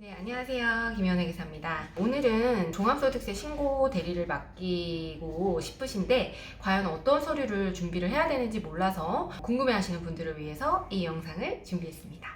네, 안녕하세요. 김연애 기사입니다. 오늘은 종합소득세 신고 대리를 맡기고 싶으신데 과연 어떤 서류를 준비를 해야 되는지 몰라서 궁금해하시는 분들을 위해서 이 영상을 준비했습니다.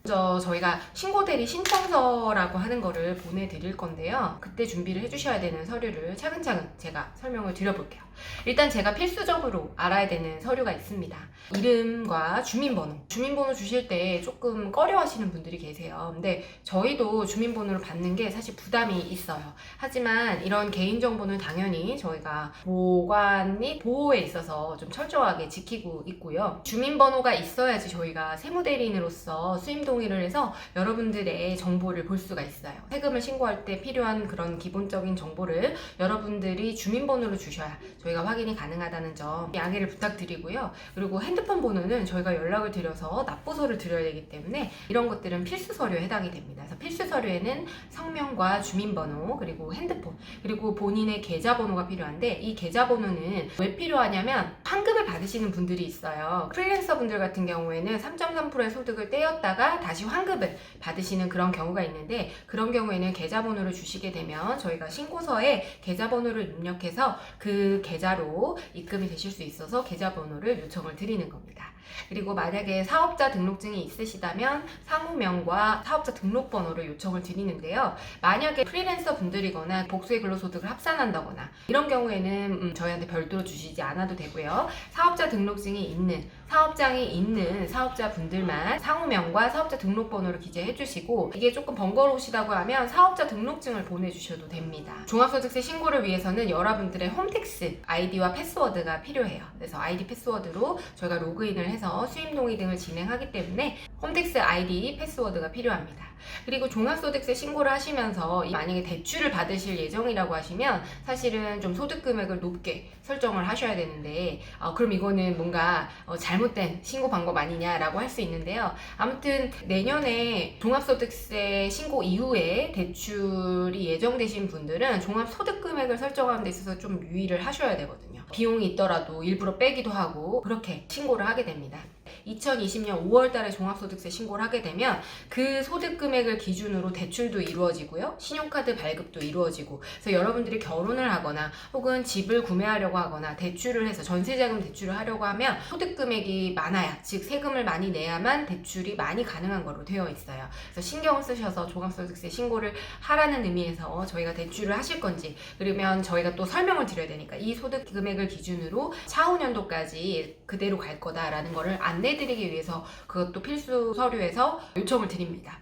먼저 저희가 신고대리 신청서라고 하는 거를 보내드릴 건데요. 그때 준비를 해주셔야 되는 서류를 차근차근 제가 설명을 드려볼게요. 일단 제가 필수적으로 알아야 되는 서류가 있습니다. 이름과 주민번호. 주민번호 주실 때 조금 꺼려 하시는 분들이 계세요. 근데 저희도 주민번호를 받는 게 사실 부담이 있어요. 하지만 이런 개인정보는 당연히 저희가 보관이 보호에 있어서 좀 철저하게 지키고 있고요. 주민번호가 있어야지 저희가 세무대리인으로서 수임 동의를 해서 여러분들의 정보를 볼 수가 있어요. 세금을 신고할 때 필요한 그런 기본적인 정보를 여러분들이 주민번호를 주셔야 저희가 확인이 가능하다는 점 양해를 부탁드리고요. 그리고 핸드폰 번호는 저희가 연락을 드려서 납부서를 드려야 되기 때문에 이런 것들은 필수 서류에 해당이 됩니다. 그래서 필수 서류에는 성명과 주민번호, 그리고 핸드폰, 그리고 본인의 계좌번호가 필요한데 이 계좌번호는 왜 필요하냐면 환급을 받으시는 분들이 있어요. 프리랜서 분들 같은 경우에는 3.3%의 소득을 떼었다가 다시 환급을 받으시는 그런 경우가 있는데 그런 경우에는 계좌번호를 주시게 되면 저희가 신고서에 계좌번호를 입력해서 그 계좌로 입금이 되실 수 있어서 계좌번호를 요청을 드리는 겁니다. 그리고 만약에 사업자 등록증이 있으시다면 사무명과 사업자 등록번호를 요청을 드리는데요. 만약에 프리랜서 분들이거나 복수의 근로소득을 합산한다거나 이런 경우에는 저희한테 별도로 주시지 않아도 되고요. 사업자 등록증이 있는 사업장이 있는 사업자 분들만 상호명과 사업자 등록번호를 기재해 주시고 이게 조금 번거로우시다고 하면 사업자 등록증을 보내주셔도 됩니다. 종합소득세 신고를 위해서는 여러분들의 홈택스 아이디와 패스워드가 필요해요. 그래서 아이디 패스워드로 저희가 로그인을 해서 수임 동의 등을 진행하기 때문에 홈택스 아이디 패스워드가 필요합니다. 그리고 종합소득세 신고를 하시면서 만약에 대출을 받으실 예정이라고 하시면 사실은 좀 소득 금액을 높게 설정을 하셔야 되는데 그럼 이거는 뭔가 잘못된 신고 방법 아니냐라고 할 수 있는데요. 아무튼 내년에 종합소득세 신고 이후에 대출이 예정되신 분들은 종합소득 금액을 설정하는 데 있어서 좀 유의를 하셔야 되거든요. 비용이 있더라도 일부러 빼기도 하고 그렇게 신고를 하게 됩니다. 2020년 5월 달에 종합소득세 신고를 하게 되면 그 소득 금액을 기준으로 대출도 이루어지고요. 신용카드 발급도 이루어지고 그래서 여러분들이 결혼을 하거나 혹은 집을 구매하려고 하거나 대출을 해서 전세자금 대출을 하려고 하면 소득 금액이 많아야 즉 세금을 많이 내야만 대출이 많이 가능한 거로 되어 있어요. 그래서 신경을 쓰셔서 종합소득세 신고를 하라는 의미에서 저희가 대출을 하실 건지 그러면 저희가 또 설명을 드려야 되니까 이 소득 금액을 기준으로 차후년도까지 그대로 갈 거다라는 거를 안내드리기 위해서 그것도 필수 서류에서 요청을 드립니다.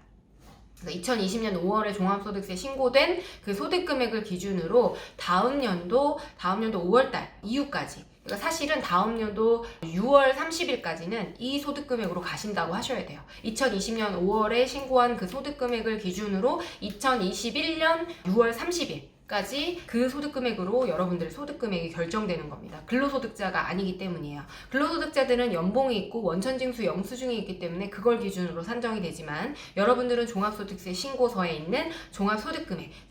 2020년 5월에 종합소득세 신고된 그 소득금액을 기준으로 다음 연도 5월달 이후까지 그러니까 사실은 다음 연도 6월 30일까지는 이 소득금액으로 가신다고 하셔야 돼요. 2020년 5월에 신고한 그 소득금액을 기준으로 2021년 6월 30일 까지 그 소득금액으로 여러분들의 소득금액이 결정되는 겁니다. 근로소득자가 아니기 때문이에요. 근로소득자들은 연봉이 있고 원천징수 영수증이 있기 때문에 그걸 기준으로 산정이 되지만 여러분들은 종합소득세 신고서에 있는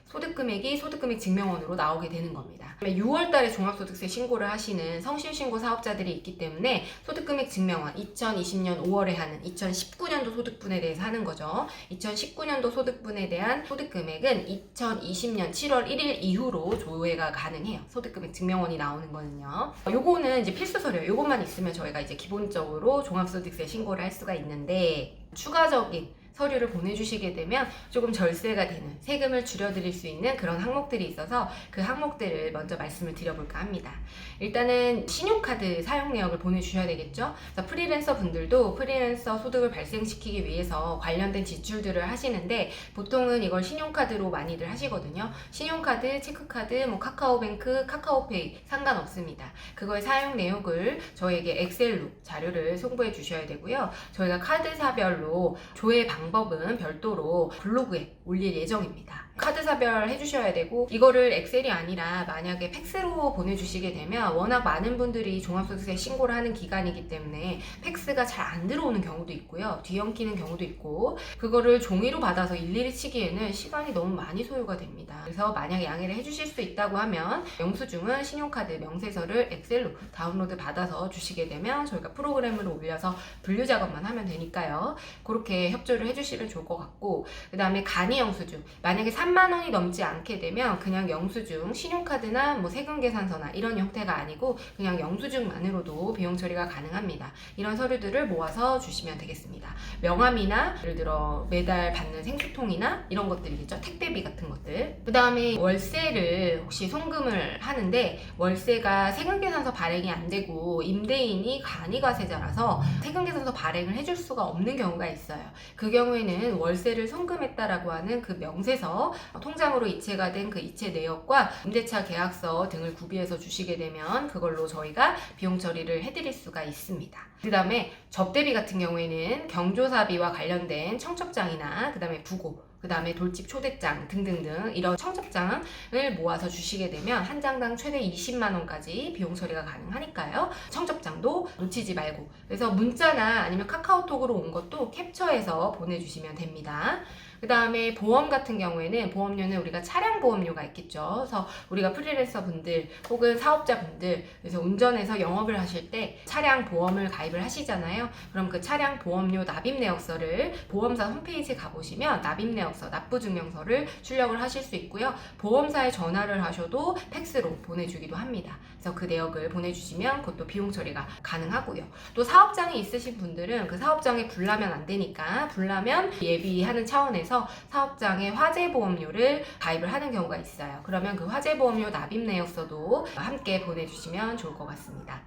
소득금액이 소득금액 증명원으로 나오게 되는 겁니다. 6월 달에 종합소득세 신고를 하시는 성실신고 사업자들이 있기 때문에 소득금액 증명원 2020년 5월에 하는 2019년도 소득분에 대해서 하는 거죠. 2019년도 소득분에 대한 소득금액은 2020년 7월 1일 이후로 조회가 가능해요. 소득금액 증명원이 나오는 거는요. 요거는 이제 필수 서류예요. 요것만 있으면 저희가 이제 기본적으로 종합소득세 신고를 할 수가 있는데 추가적인 서류를 보내주시게 되면 조금 절세가 되는 세금을 줄여드릴 수 있는 그런 항목들이 있어서 그 항목들을 먼저 말씀을 드려볼까 합니다. 일단은 신용카드 사용 내역을 보내주셔야 되겠죠. 그래서 프리랜서 분들도 프리랜서 소득을 발생시키기 위해서 관련된 지출들을 하시는데 보통은 이걸 신용카드로 많이들 하시거든요. 신용카드, 체크카드, 카카오뱅크, 카카오페이 상관없습니다. 그거의 사용 내역을 저희에게 엑셀로 자료를 송부해 주셔야 되고요. 저희가 카드사별로 조회 방법은 별도로 블로그에 올릴 예정입니다. 카드사별 해주셔야 되고 이거를 엑셀이 아니라 만약에 팩스로 보내주시게 되면 워낙 많은 분들이 종합소득세 신고를 하는 기간이기 때문에 팩스가 잘 안 들어오는 경우도 있고요. 뒤엉키는 경우도 있고 그거를 종이로 받아서 일일이 치기에는 시간이 너무 많이 소요가 됩니다. 그래서 만약에 양해를 해주실 수 있다고 하면 영수증은 신용카드 명세서를 엑셀로 다운로드 받아서 주시게 되면 저희가 프로그램으로 올려서 분류 작업만 하면 되니까요. 그렇게 협조를 해주시면 좋을 것 같고, 그 다음에 간이 영수증, 만약에 3만 원이 넘지 않게 되면 그냥 영수증, 신용카드나 뭐 세금계산서나 이런 형태가 아니고 그냥 영수증만으로도 비용 처리가 가능합니다. 이런 서류들을 모아서 주시면 되겠습니다. 명함이나 예를 들어 매달 받는 생수통이나 이런 것들이겠죠. 택배비 같은 것들. 그 다음에 월세를 혹시 송금을 하는데 월세가 세금계산서 발행이 안 되고 임대인이 간이가세자라서 세금계산서 발행을 해줄 수가 없는 경우가 있어요. 그 경우에는 월세를 송금했다라고 하는 그 명세서, 통장으로 이체가 된 그 이체 내역과 임대차 계약서 등을 구비해서 주시게 되면 그걸로 저희가 비용 처리를 해드릴 수가 있습니다. 그 다음에 접대비 같은 경우에는 경조사비와 관련된 청첩장이나 그 다음에 부고, 그 다음에 돌집 초대장 등등등 이런 청첩장을 모아서 주시게 되면 한 장당 최대 20만 원까지 비용 처리가 가능하니까요. 청첩장도 놓치지 말고, 그래서 문자나 아니면 카카오톡으로 온 것도 캡처해서 보내주시면 됩니다. 그 다음에 보험 같은 경우에는 보험료는 우리가 차량 보험료가 있겠죠. 그래서 우리가 프리랜서 분들 혹은 사업자 분들, 그래서 운전해서 영업을 하실 때 차량 보험을 가입을 하시잖아요. 그럼 그 차량 보험료 납입 내역서를 보험사 홈페이지에 가보시면 납입 내역서, 납부증명서를 출력을 하실 수 있고요. 보험사에 전화를 하셔도 팩스로 보내주기도 합니다. 그래서 그 내역을 보내주시면 그것도 비용 처리가 가능하고요. 또 사업장이 있으신 분들은 그 사업장에 불나면 안 되니까 불나면 예비하는 차원에서 사업장에 화재보험료를 가입을 하는 경우가 있어요. 그러면 그 화재보험료 납입 내역서도 함께 보내주시면 좋을 것 같습니다.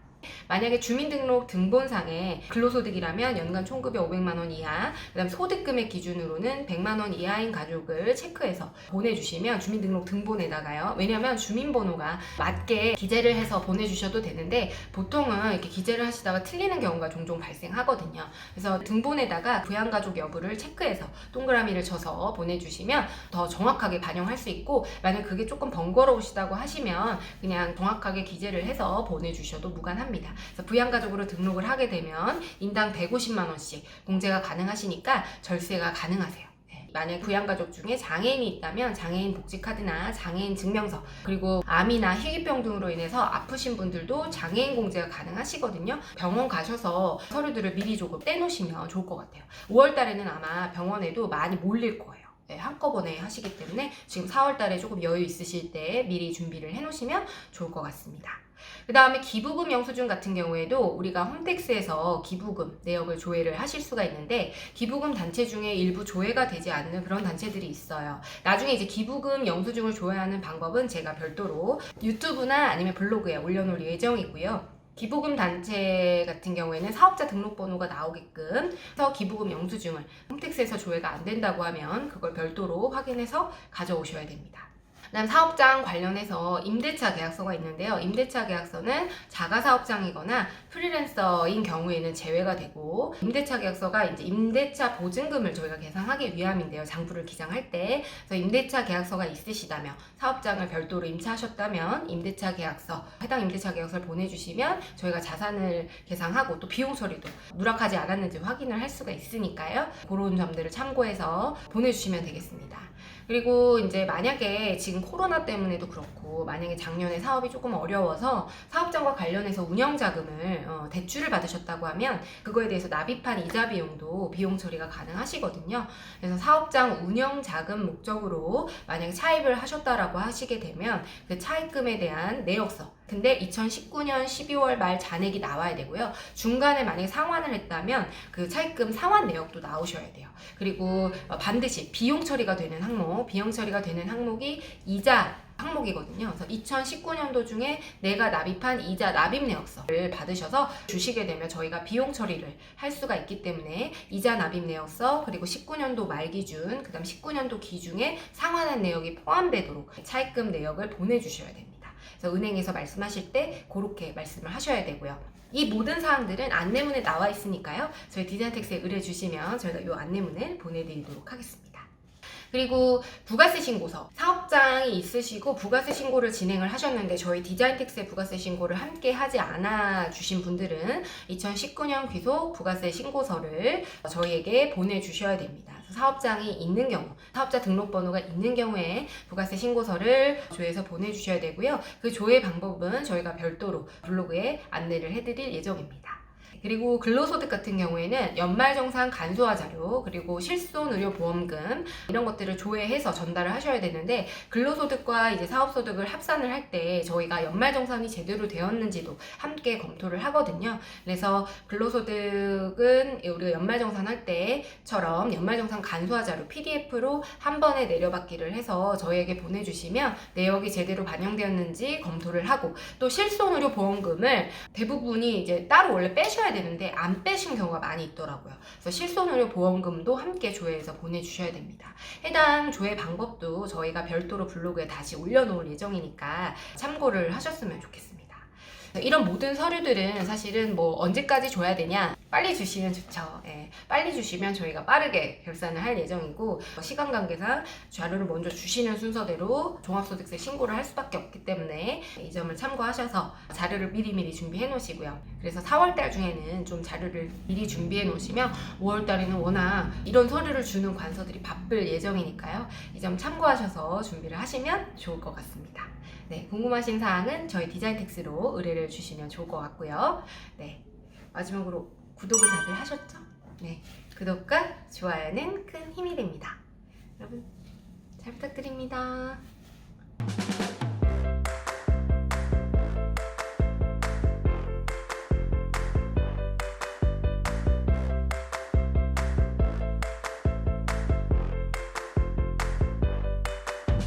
만약에 주민등록 등본상에 근로소득이라면 연간 총급이 500만 원 이하, 그다음 소득금액 기준으로는 100만 원 이하인 가족을 체크해서 보내주시면 주민등록 등본에다가요. 왜냐하면 주민번호가 맞게 기재를 해서 보내주셔도 되는데 보통은 이렇게 기재를 하시다가 틀리는 경우가 종종 발생하거든요. 그래서 등본에다가 부양가족 여부를 체크해서 동그라미를 쳐서 보내주시면 더 정확하게 반영할 수 있고, 만약 그게 조금 번거로우시다고 하시면 그냥 정확하게 기재를 해서 보내주셔도 무관합니다. 그래서 부양가족으로 등록을 하게 되면 인당 150만 원씩 공제가 가능하시니까 절세가 가능하세요. 만약 부양가족 중에 장애인이 있다면 장애인 복지카드나 장애인 증명서, 그리고 암이나 희귀병 등으로 인해서 아프신 분들도 장애인 공제가 가능하시거든요. 병원 가셔서 서류들을 미리 조금 떼놓으시면 좋을 것 같아요. 5월 달에는 아마 병원에도 많이 몰릴 거예요. 한꺼번에 하시기 때문에 지금 4월 달에 조금 여유 있으실 때 미리 준비를 해놓으시면 좋을 것 같습니다. 그 다음에 기부금 영수증 같은 경우에도 우리가 홈택스에서 기부금 내역을 조회를 하실 수가 있는데, 기부금 단체 중에 일부 조회가 되지 않는 그런 단체들이 있어요. 나중에 이제 기부금 영수증을 조회하는 방법은 제가 별도로 유튜브나 아니면 블로그에 올려놓을 예정이고요. 기부금 단체 같은 경우에는 사업자 등록번호가 나오게끔 해서 기부금 영수증을 홈택스에서 조회가 안 된다고 하면 그걸 별도로 확인해서 가져오셔야 됩니다. 그다음 사업장 관련해서 임대차 계약서가 있는데요. 임대차 계약서는 자가사업장이거나 프리랜서인 경우에는 제외가 되고, 임대차 계약서가 이제 임대차 보증금을 저희가 계산하기 위함인데요. 장부를 기장할 때. 그래서 임대차 계약서가 있으시다면, 사업장을 별도로 임차하셨다면 임대차 계약서, 해당 임대차 계약서를 보내주시면 저희가 자산을 계산하고 또 비용 처리도 누락하지 않았는지 확인을 할 수가 있으니까요. 그런 점들을 참고해서 보내주시면 되겠습니다. 그리고 이제 만약에 지금 코로나 때문에도 그렇고, 만약에 작년에 사업이 조금 어려워서 사업장과 관련해서 운영자금을 대출을 받으셨다고 하면 그거에 대해서 납입한 이자 비용도 비용 처리가 가능하시거든요. 그래서 사업장 운영자금 목적으로 만약에 차입을 하셨다라고 하시게 되면 그 차입금에 대한 내역서, 근데 2019년 12월 말 잔액이 나와야 되고요. 중간에 만약에 상환을 했다면 그 차입금 상환 내역도 나오셔야 돼요. 그리고 반드시 비용 처리가 되는 항목, 비용 처리가 되는 항목이 이자 항목이거든요. 그래서 2019년도 중에 내가 납입한 이자 납입 내역서를 받으셔서 주시게 되면 저희가 비용 처리를 할 수가 있기 때문에 이자 납입 내역서, 그리고 19년도 말 기준, 그 다음 19년도 기준에 상환한 내역이 포함되도록 차입금 내역을 보내주셔야 됩니다. 그래서 은행에서 말씀하실 때 그렇게 말씀을 하셔야 되고요. 이 모든 사항들은 안내문에 나와 있으니까요. 저희 디자인텍스에 의뢰 주시면 저희가 이 안내문을 보내드리도록 하겠습니다. 그리고 부가세 신고서, 사업장이 있으시고 부가세 신고를 진행을 하셨는데 저희 디자인텍스의 부가세 신고를 함께 하지 않아 주신 분들은 2019년 귀속 부가세 신고서를 저희에게 보내주셔야 됩니다. 사업장이 있는 경우, 사업자 등록번호가 있는 경우에 부가세 신고서를 조회해서 보내주셔야 되고요. 그 조회 방법은 저희가 별도로 블로그에 안내를 해드릴 예정입니다. 그리고 근로소득 같은 경우에는 연말정산 간소화 자료, 그리고 실손의료보험금 이런 것들을 조회해서 전달을 하셔야 되는데, 근로소득과 이제 사업소득을 합산을 할 때 저희가 연말정산이 제대로 되었는지도 함께 검토를 하거든요. 그래서 근로소득은 우리가 연말정산 할 때처럼 연말정산 간소화 자료 PDF로 한 번에 내려받기를 해서 저희에게 보내주시면 내역이 제대로 반영되었는지 검토를 하고, 또 실손의료보험금을 대부분이 이제 따로 원래 빼셔야 되는데 안 빼신 경우가 많이 있더라고요. 그래서 실손의료보험금도 함께 조회해서 보내주셔야 됩니다. 해당 조회 방법도 저희가 별도로 블로그에 다시 올려놓을 예정이니까 참고를 하셨으면 좋겠습니다. 이런 모든 서류들은 사실은 뭐 언제까지 줘야 되냐, 빨리 주시면 좋죠. 예, 빨리 주시면 저희가 빠르게 결산을 할 예정이고, 시간 관계상 자료를 먼저 주시는 순서대로 종합소득세 신고를 할 수밖에 없기 때문에 이 점을 참고하셔서 자료를 미리미리 준비해 놓으시고요. 그래서 4월달 중에는 좀 자료를 미리 준비해 놓으시면 5월달에는 워낙 이런 서류를 주는 관서들이 바쁠 예정이니까요. 이 점 참고하셔서 준비를 하시면 좋을 것 같습니다. 네, 궁금하신 사항은 저희 디자인텍스로 의뢰를 주시면 좋을 것 같고요. 네, 마지막으로 구독은 다들 하셨죠? 네, 구독과 좋아요는 큰 힘이 됩니다. 여러분 잘 부탁드립니다.